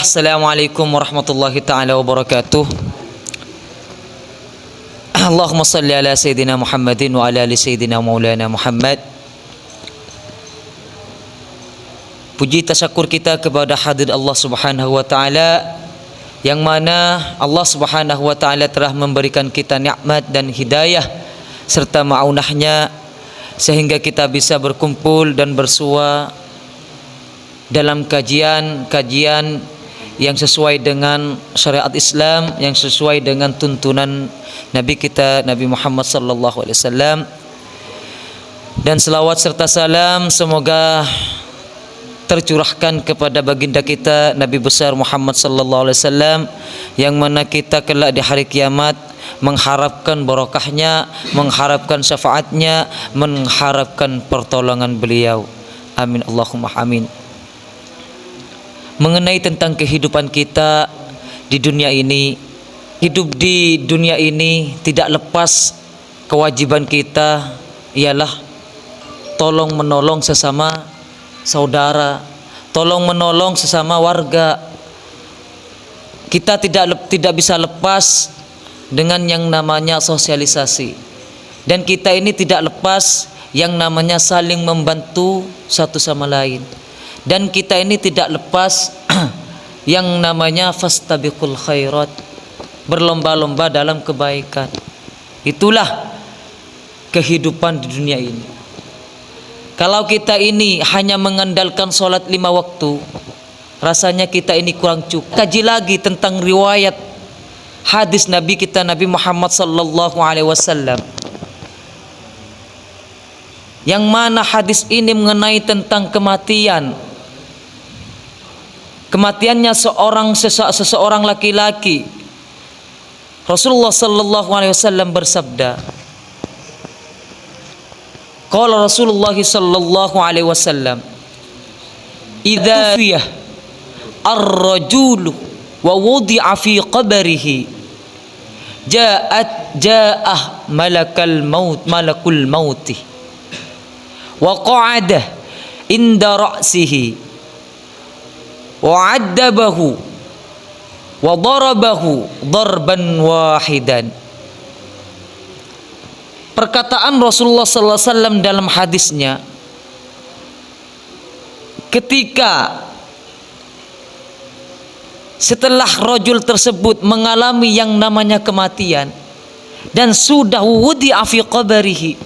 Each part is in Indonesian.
Assalamualaikum warahmatullahi ta'ala wabarakatuh. Allahumma salli ala Sayyidina Muhammadin wa ala ali Sayyidina Maulana Muhammad. Puji tasyakur kita kepada hadir Allah subhanahu wa ta'ala, yang mana Allah subhanahu wa ta'ala telah memberikan kita nikmat dan hidayah serta ma'unahnya, sehingga kita bisa berkumpul dan bersua dalam kajian yang sesuai dengan syariat Islam, yang sesuai dengan tuntunan Nabi kita Nabi Muhammad sallallahu alaihi wasallam. Dan selawat serta salam semoga tercurahkan kepada baginda kita Nabi besar Muhammad sallallahu alaihi wasallam, yang mana kita kelak di hari kiamat mengharapkan barokahnya, mengharapkan syafaatnya, mengharapkan pertolongan beliau. Amin Allahumma amin. Mengenai tentang kehidupan kita di dunia ini, hidup di dunia ini tidak lepas kewajiban kita ialah tolong menolong sesama saudara, tolong menolong sesama warga. Kita tidak bisa lepas dengan yang namanya sosialisasi, dan kita ini tidak lepas yang namanya saling membantu satu sama lain. Dan kita ini tidak lepas yang namanya fastabiqul khairat, berlomba-lomba dalam kebaikan. Itulah kehidupan di dunia ini. Kalau kita ini hanya mengandalkan sholat 5 waktu, rasanya kita ini kurang cukup. Kaji lagi tentang riwayat hadis Nabi kita Nabi Muhammad sallallahu alaihi wasallam, yang mana hadis ini mengenai tentang kematian. Kematiannya seseorang laki-laki. Rasulullah sallallahu alaihi wasallam bersabda, qala Rasulullah sallallahu alaihi wasallam, idza fiya ar-rajulu wa wudi'a fi qabrihi ja'ah malakul maut wa qa'ada inda ra'sihi wa 'addabahu wa darabahu darban wahidan. Perkataan Rasulullah sallallahu alaihi wasallam dalam hadisnya, ketika setelah rajul tersebut mengalami yang namanya kematian dan sudah wudi'a fi qabrihi,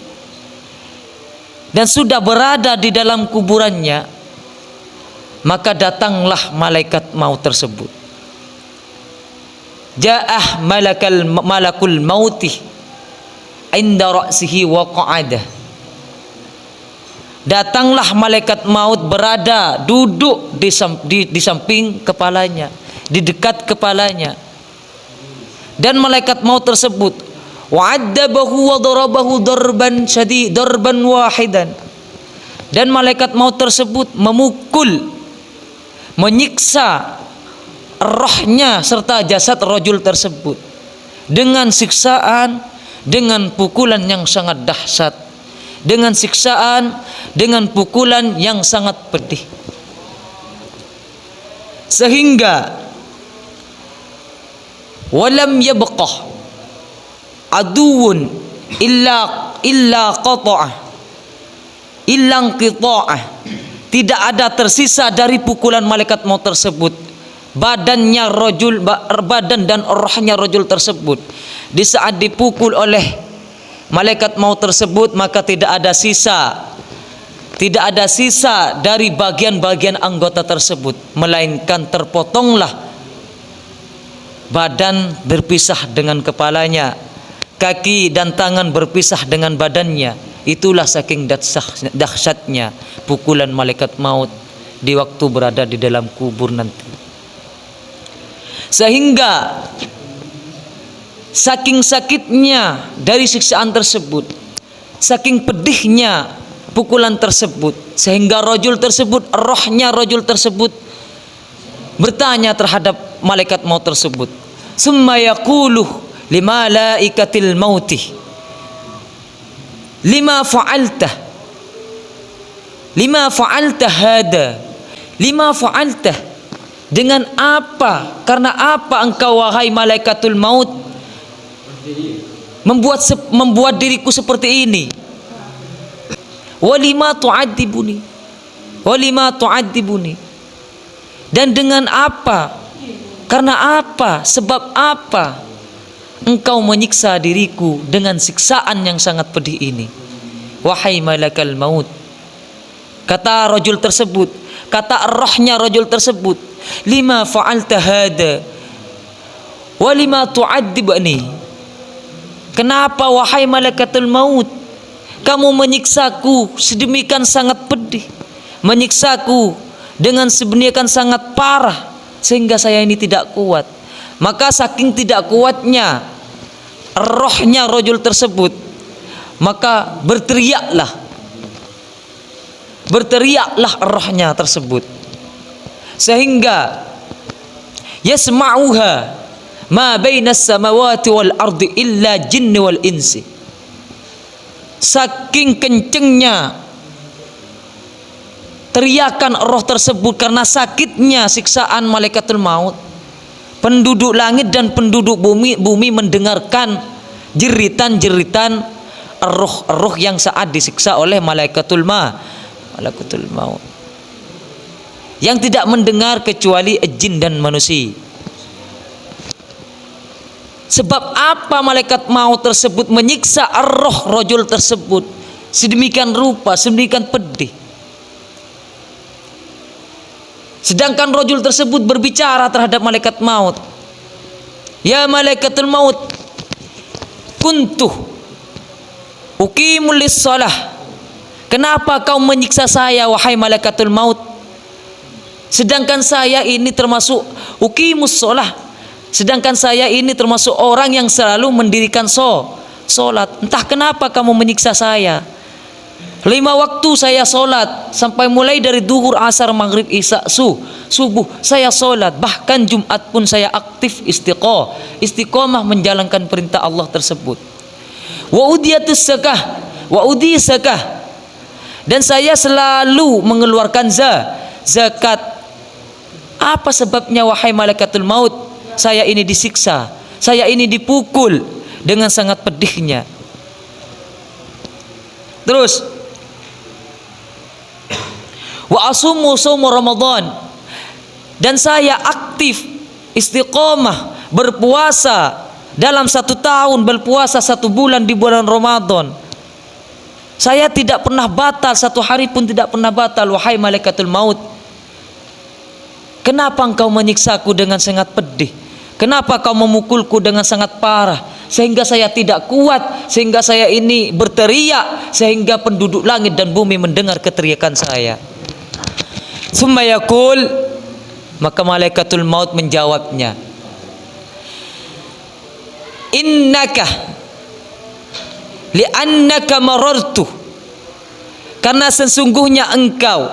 dan sudah berada di dalam kuburannya, maka datanglah malaikat maut tersebut. Ja'ah malakul mauti inda ra'sihi wa qa'adah. Datanglah malaikat maut berada duduk di samping kepalanya, di dekat kepalanya. Dan malaikat maut tersebut wa'addabahu wa darabahu darban wahidan. Dan malaikat maut tersebut memukul, menyiksa rohnya serta jasad rajul tersebut dengan siksaan, dengan pukulan yang sangat dahsyat, dengan siksaan, dengan pukulan yang sangat pedih, sehingga walam yabqah aduun illa qata'ah illa qita'ah. Tidak ada tersisa dari pukulan malaikat maut tersebut badannya rajul, badan dan rohnya rajul tersebut. Di saat dipukul oleh malaikat maut tersebut, maka tidak ada sisa dari bagian-bagian anggota tersebut, melainkan terpotonglah badan berpisah dengan kepalanya, kaki dan tangan berpisah dengan badannya. Itulah saking dahsyatnya pukulan malaikat maut di waktu berada di dalam kubur nanti. Sehingga saking sakitnya dari siksaan tersebut, saking pedihnya pukulan tersebut, sehingga rajul tersebut, rohnya rajul tersebut bertanya terhadap malaikat maut tersebut, summa yaqulu limalaikatil mautih lima fa'alta hada, lima fa'alta, Dengan apa? Karena apa engkau wahai malaikatul maut membuat diriku seperti ini? Walima tu'adzibuni? Walima tu'adzibuni? Dan dengan apa? Karena apa? Sebab apa engkau menyiksa diriku dengan siksaan yang sangat pedih ini? Wahai malaikat maut. Kata rajul tersebut, kata rohnya rajul tersebut, lima fa'alta hada wa lima tu'adzibani? Kenapa wahai malaikatul maut kamu menyiksaku sedemikian sangat pedih, menyiksaku dengan sedemikian sangat parah sehingga saya ini tidak kuat? Maka saking tidak kuatnya rohnya rajul tersebut, maka berteriaklah rohnya tersebut sehingga yasma'uha ma bainas samawati wal ardi illa jinni wal insi. Saking kencengnya teriakan roh tersebut karena sakitnya siksaan malaikatul maut, penduduk langit dan penduduk bumi mendengarkan jeritan-jeritan roh-roh yang saat disiksa oleh malaikatul maut, yang tidak mendengar kecuali jin dan manusia. Sebab apa malaikat maut tersebut menyiksa roh rajul tersebut sedemikian rupa, sedemikian pedih? Sedangkan rajul tersebut berbicara terhadap malaikat maut, ya malaikatul maut, kuntu uqimul lis-shalah. Kenapa kau menyiksa saya wahai malaikatul maut? Sedangkan saya ini termasuk uqimus shalah, sedangkan saya ini termasuk orang yang selalu mendirikan sholat. Entah kenapa kamu menyiksa saya. 5 waktu saya sholat, sampai mulai dari duhur, asar, maghrib, isya, subuh saya sholat. Bahkan Jumat pun saya aktif istiqomah menjalankan perintah Allah tersebut. Wa udiyatus zakah, wa udi zakah, dan saya selalu mengeluarkan zakat. Apa sebabnya wahai malaikatul maut saya ini disiksa, saya ini dipukul dengan sangat pedihnya? Terus wa asumu shaum Ramadan, dan saya aktif istiqomah berpuasa dalam 1 tahun, berpuasa 1 bulan di bulan Ramadan. Saya tidak pernah batal, 1 hari pun tidak pernah batal. Wahai malaikatul maut, kenapa engkau menyiksaku dengan sangat pedih? Kenapa kau memukulku dengan sangat parah sehingga saya tidak kuat, sehingga saya ini berteriak sehingga penduduk langit dan bumi mendengar keteriakan saya? Summa yaqul, maka malaikatul maut menjawabnya, innaka li'annaka marartu, karena sesungguhnya engkau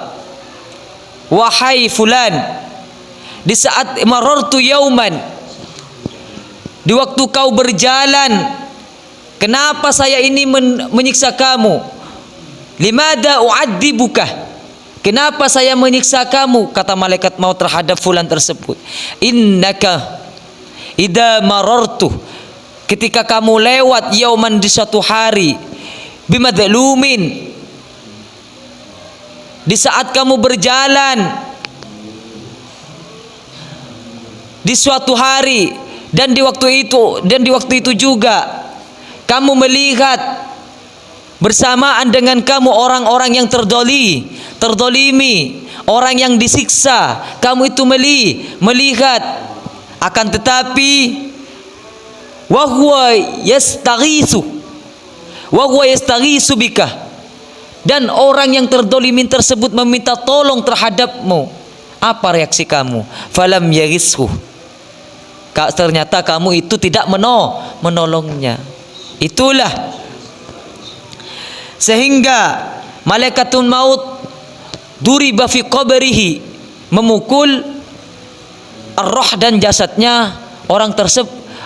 wahai fulan, di saat marartu yauman, di waktu kau berjalan, kenapa saya ini menyiksa kamu? Limada u'adzibuka, kenapa saya menyiksa kamu? Kata malaikat maut terhadap fulan tersebut, innaka idza marartu, ketika kamu lewat yauman, di suatu hari, bimadlumin, di saat kamu berjalan di suatu hari, dan di waktu itu juga kamu melihat bersamaan dengan kamu orang-orang yang terdolimi, orang yang disiksa, kamu itu melihat, akan tetapi wahwa yastaghisu bika, dan orang yang terdolimi tersebut meminta tolong terhadapmu. Apa reaksi kamu? Falam yarishu, ternyata kamu itu tidak menolongnya. Itulah sehingga malaikatul maut duriba fi qabrihi, memukul roh dan jasadnya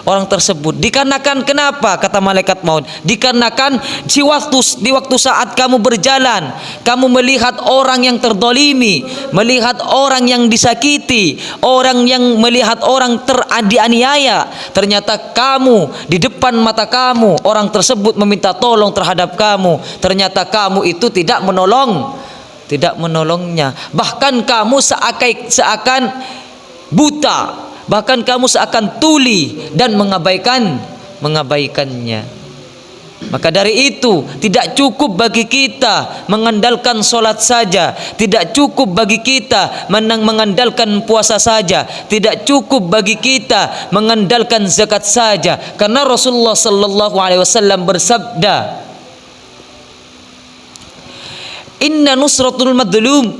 orang tersebut. Dikarenakan kenapa? Kata malaikat maut. Dikarenakan di waktu saat kamu berjalan, kamu melihat orang yang terdolimi, melihat orang yang disakiti, orang yang melihat orang dianiaya. Ternyata kamu di depan mata kamu orang tersebut meminta tolong terhadap kamu. Ternyata kamu itu tidak menolongnya. Bahkan kamu seakan buta, bahkan kamu seakan tuli dan mengabaikannya. Maka dari itu tidak cukup bagi kita mengandalkan solat saja, tidak cukup bagi kita mengandalkan puasa saja, tidak cukup bagi kita mengandalkan zakat saja. Karena Rasulullah sallallahu alaihi wasallam bersabda, Inna nusratul madlum.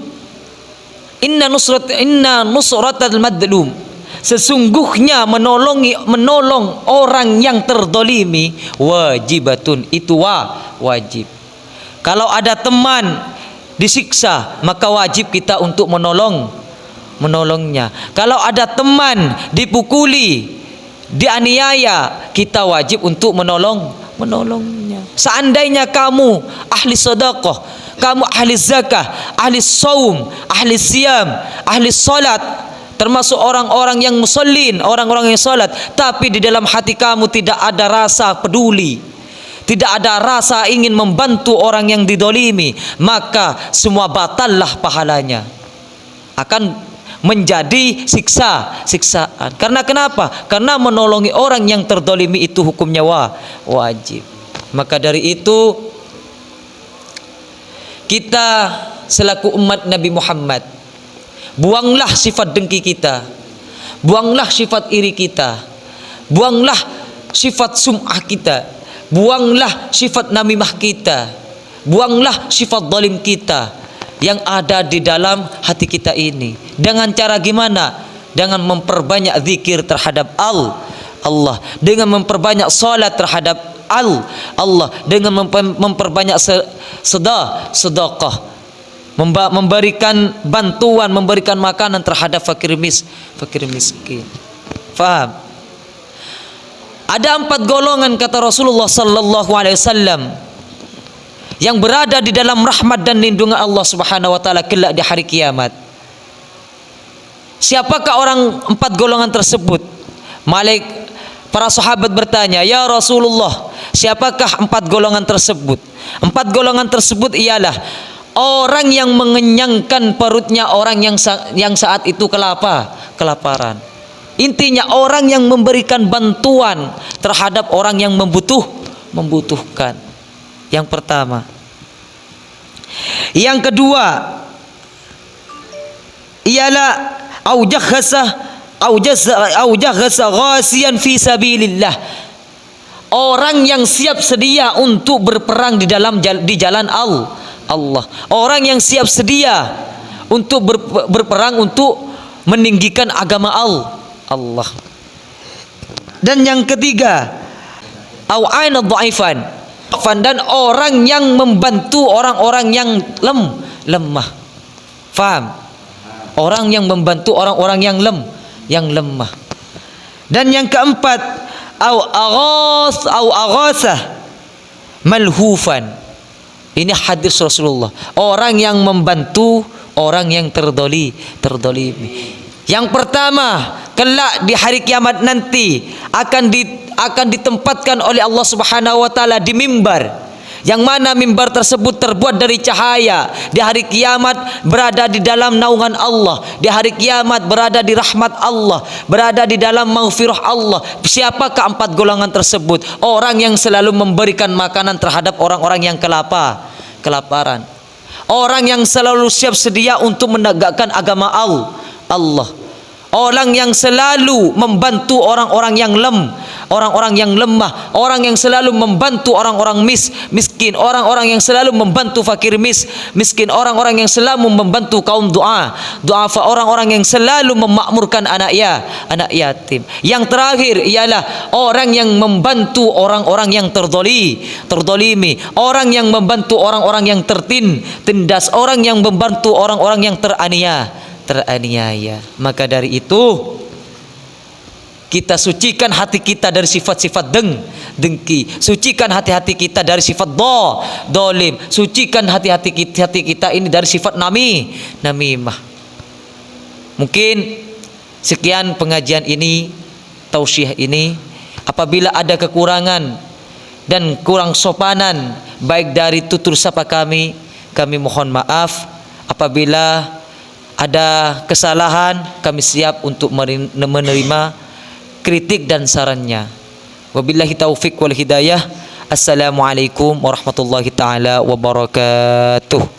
Sesungguhnya menolong orang yang terdolimi wajibatun, itu wajib. Kalau ada teman disiksa, maka wajib kita untuk menolongnya. Kalau ada teman dipukuli, dianiaya, kita wajib untuk menolongnya. Seandainya kamu ahli sedekah, kamu ahli zakah, ahli saum, ahli siam, ahli salat, termasuk orang-orang yang musallin, orang-orang yang salat, tapi di dalam hati kamu tidak ada rasa peduli, tidak ada rasa ingin membantu orang yang didolimi, maka semua batallah pahalanya, akan menjadi siksaan. Karena kenapa? Karena menolongi orang yang terdolimi itu hukumnya wajib. Maka dari itu kita selaku umat Nabi Muhammad, buanglah sifat dengki kita, buanglah sifat iri kita, buanglah sifat sum'ah kita, buanglah sifat namimah kita, buanglah sifat zalim kita yang ada di dalam hati kita ini. Dengan cara gimana? Dengan memperbanyak zikir terhadap Allah, dengan memperbanyak salat terhadap Allah, dengan memperbanyak sedekah, memberikan bantuan, memberikan makanan terhadap fakir miskin. Faham? Ada 4 golongan kata Rasulullah sallallahu alaihi wasallam yang berada di dalam rahmat dan lindungan Allah Subhanahu wa taala kelak di hari kiamat. Siapakah orang 4 golongan tersebut? Para sahabat bertanya, "Ya Rasulullah, siapakah 4 golongan tersebut?" 4 golongan tersebut ialah orang yang mengenyangkan perutnya orang yang saat itu kelaparan. Intinya orang yang memberikan bantuan terhadap orang yang membutuhkan. Yang pertama. Yang kedua ialah aujahasa ghasiyan fi sabilillah. Orang yang siap sedia untuk berperang di jalan Allah. Orang yang siap sedia untuk berperang untuk meninggikan agama Allah. Dan yang ketiga, au'ana dhaifan, dan orang yang membantu orang-orang yang lemah. Faham? Orang yang membantu orang-orang yang lemah. Dan yang keempat, au aghasa malhufan. Ini hadis Rasulullah. Orang yang membantu orang yang terdolimi. Yang pertama, kelak di hari kiamat nanti akan ditempatkan oleh Allah Subhanahu wa taala di mimbar, yang mana mimbar tersebut terbuat dari cahaya. Di hari kiamat berada di dalam naungan Allah, di hari kiamat berada di rahmat Allah, berada di dalam maghfirah Allah. Siapakah 4 golongan tersebut? Orang yang selalu memberikan makanan terhadap orang-orang yang kelaparan, orang yang selalu siap sedia untuk menegakkan agama Allah, orang yang selalu membantu orang-orang yang lemah, orang yang selalu membantu orang-orang miskin, orang-orang yang selalu membantu fakir miskin, orang-orang yang selalu membantu kaum duafa, orang-orang yang selalu memakmurkan anak yatim. Yang terakhir ialah orang yang membantu orang-orang yang terdolimi, orang yang membantu orang-orang yang tertindas, orang yang membantu orang-orang yang teraniaya. Maka dari itu Kita sucikan hati kita dari sifat-sifat dengki. Sucikan hati-hati kita dari sifat dolim. Sucikan hati-hati kita ini dari sifat namimah. Mungkin sekian pengajian ini, tausiah ini. Apabila ada kekurangan dan kurang sopanan baik dari tutur sapa kami mohon maaf. Apabila ada kesalahan, kami siap untuk menerima kritik dan sarannya. Wabillahi taufiq wal hidayah. Assalamualaikum warahmatullahi taala wabarakatuh.